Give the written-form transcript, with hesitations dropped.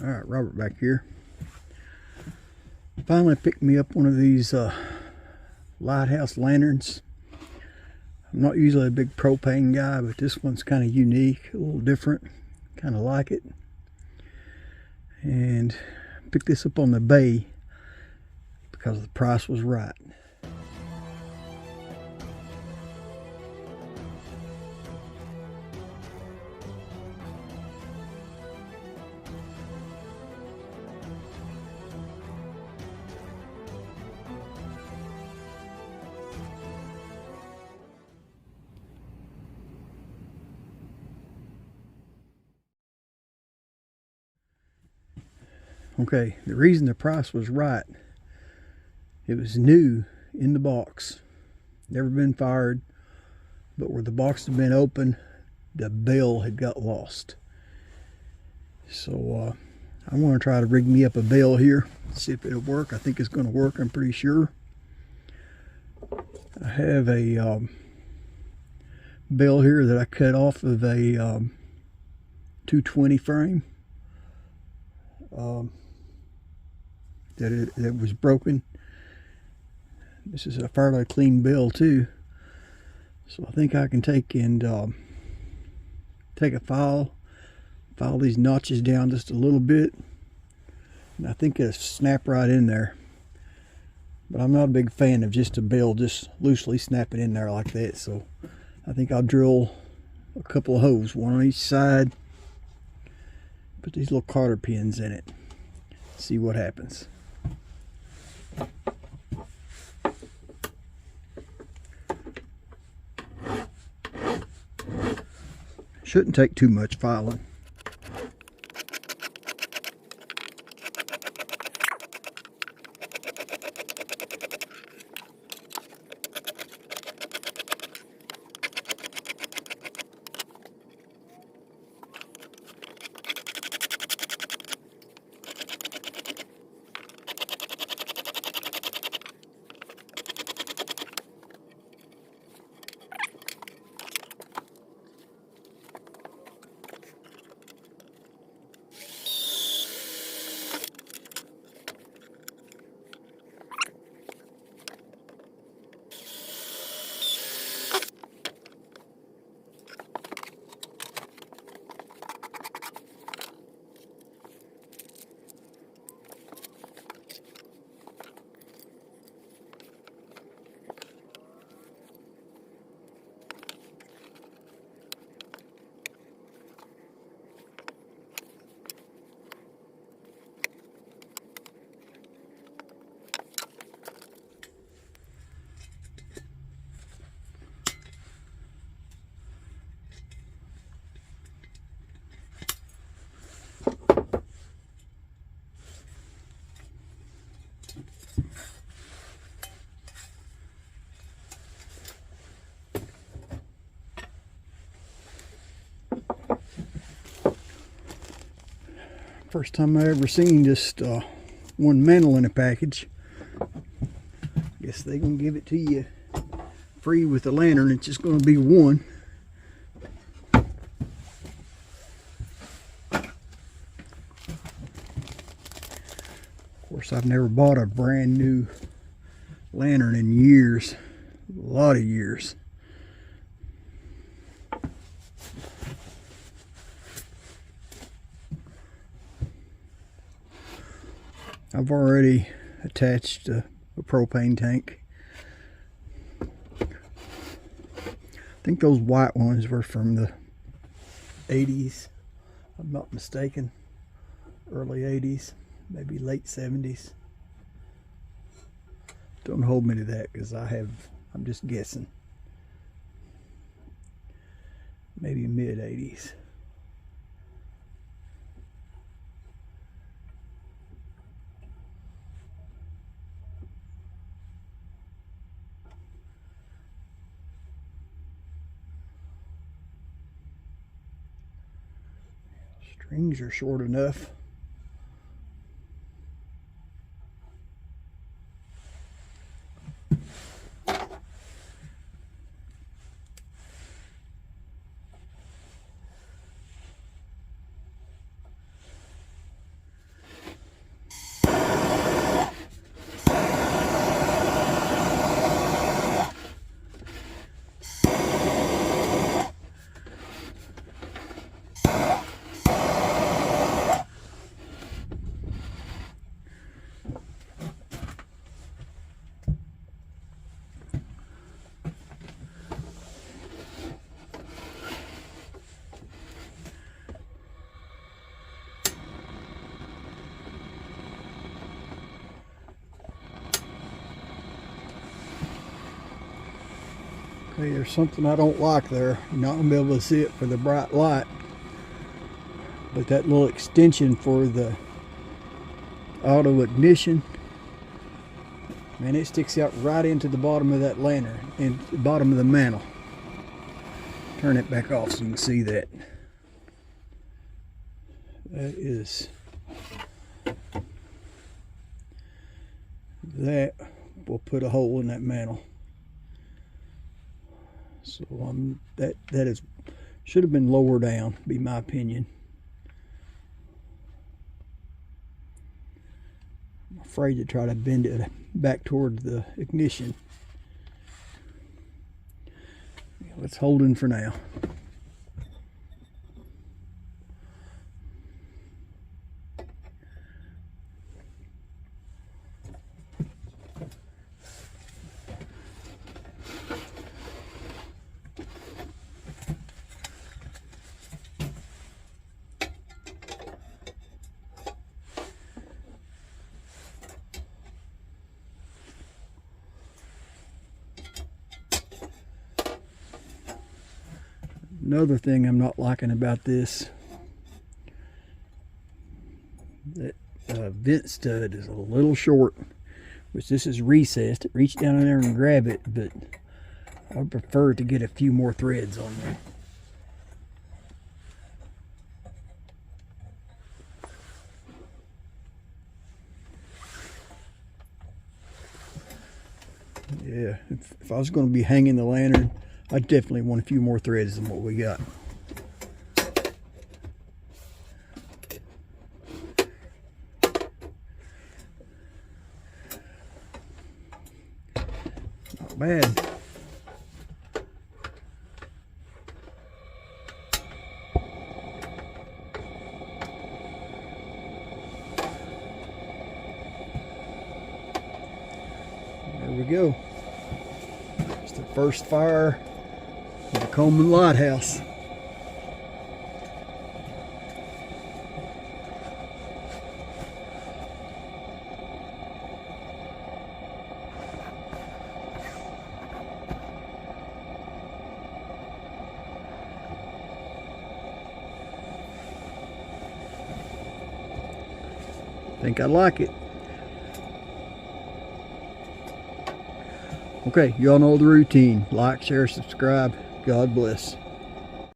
Alright, Robert back here. Finally picked me up one of these lighthouse lanterns. I'm not usually a big propane guy, but this one's kind of unique, a little different. Kind of like it. And picked this up on the bay because the price was right. Okay, the reason the price was right, it was new in the box, never been fired, but where the box had been open, the bell had got lost. So I'm going to try to rig me up a bell here, see if it'll work. I think it's going to work, I'm pretty sure. I have a bell here that I cut off of a 220 frame. That was broken. This is a fairly clean bell too, so I think I can take and take a file these notches down just a little bit, and I think it'll snap right in there. But I'm not a big fan of just a bell just loosely snapping in there like that, so I think I'll drill a couple of holes, one on each side, put these little cotter pins in it, see what happens. Shouldn't take too much filing. First time I ever seen just one mantle in a package. Guess they gonna give it to you free with the lantern. It's just gonna be one. Of course, I've never bought a brand new lantern in years, a lot of years. I've already attached a propane tank. I think those white ones were from the 80s, if I'm not mistaken. Early 80s, maybe late 70s. Don't hold me to that because I'm just guessing. Maybe mid 80s. Strings are short enough. Hey, there's something I don't like there. You're not going to be able to see it for the bright light. But that little extension for the auto ignition, man, it sticks out right into the bottom of that lantern, in the bottom of the mantle. Turn it back off so you can see that. That will put a hole in that mantle. So that is should have been lower down, be my opinion. I'm afraid to try to bend it back toward the ignition. Let's hold in for now. Another thing I'm not liking about this, that vent stud is a little short, which this is recessed. Reach down in there and grab it, but I would prefer to get a few more threads on there. Yeah, if I was going to be hanging the lantern, I definitely want a few more threads than what we got. Not bad. There we go. It's the first fire of the Coleman Lighthouse. I think I like it. Okay, y'all know the routine. Like, share, subscribe. God bless.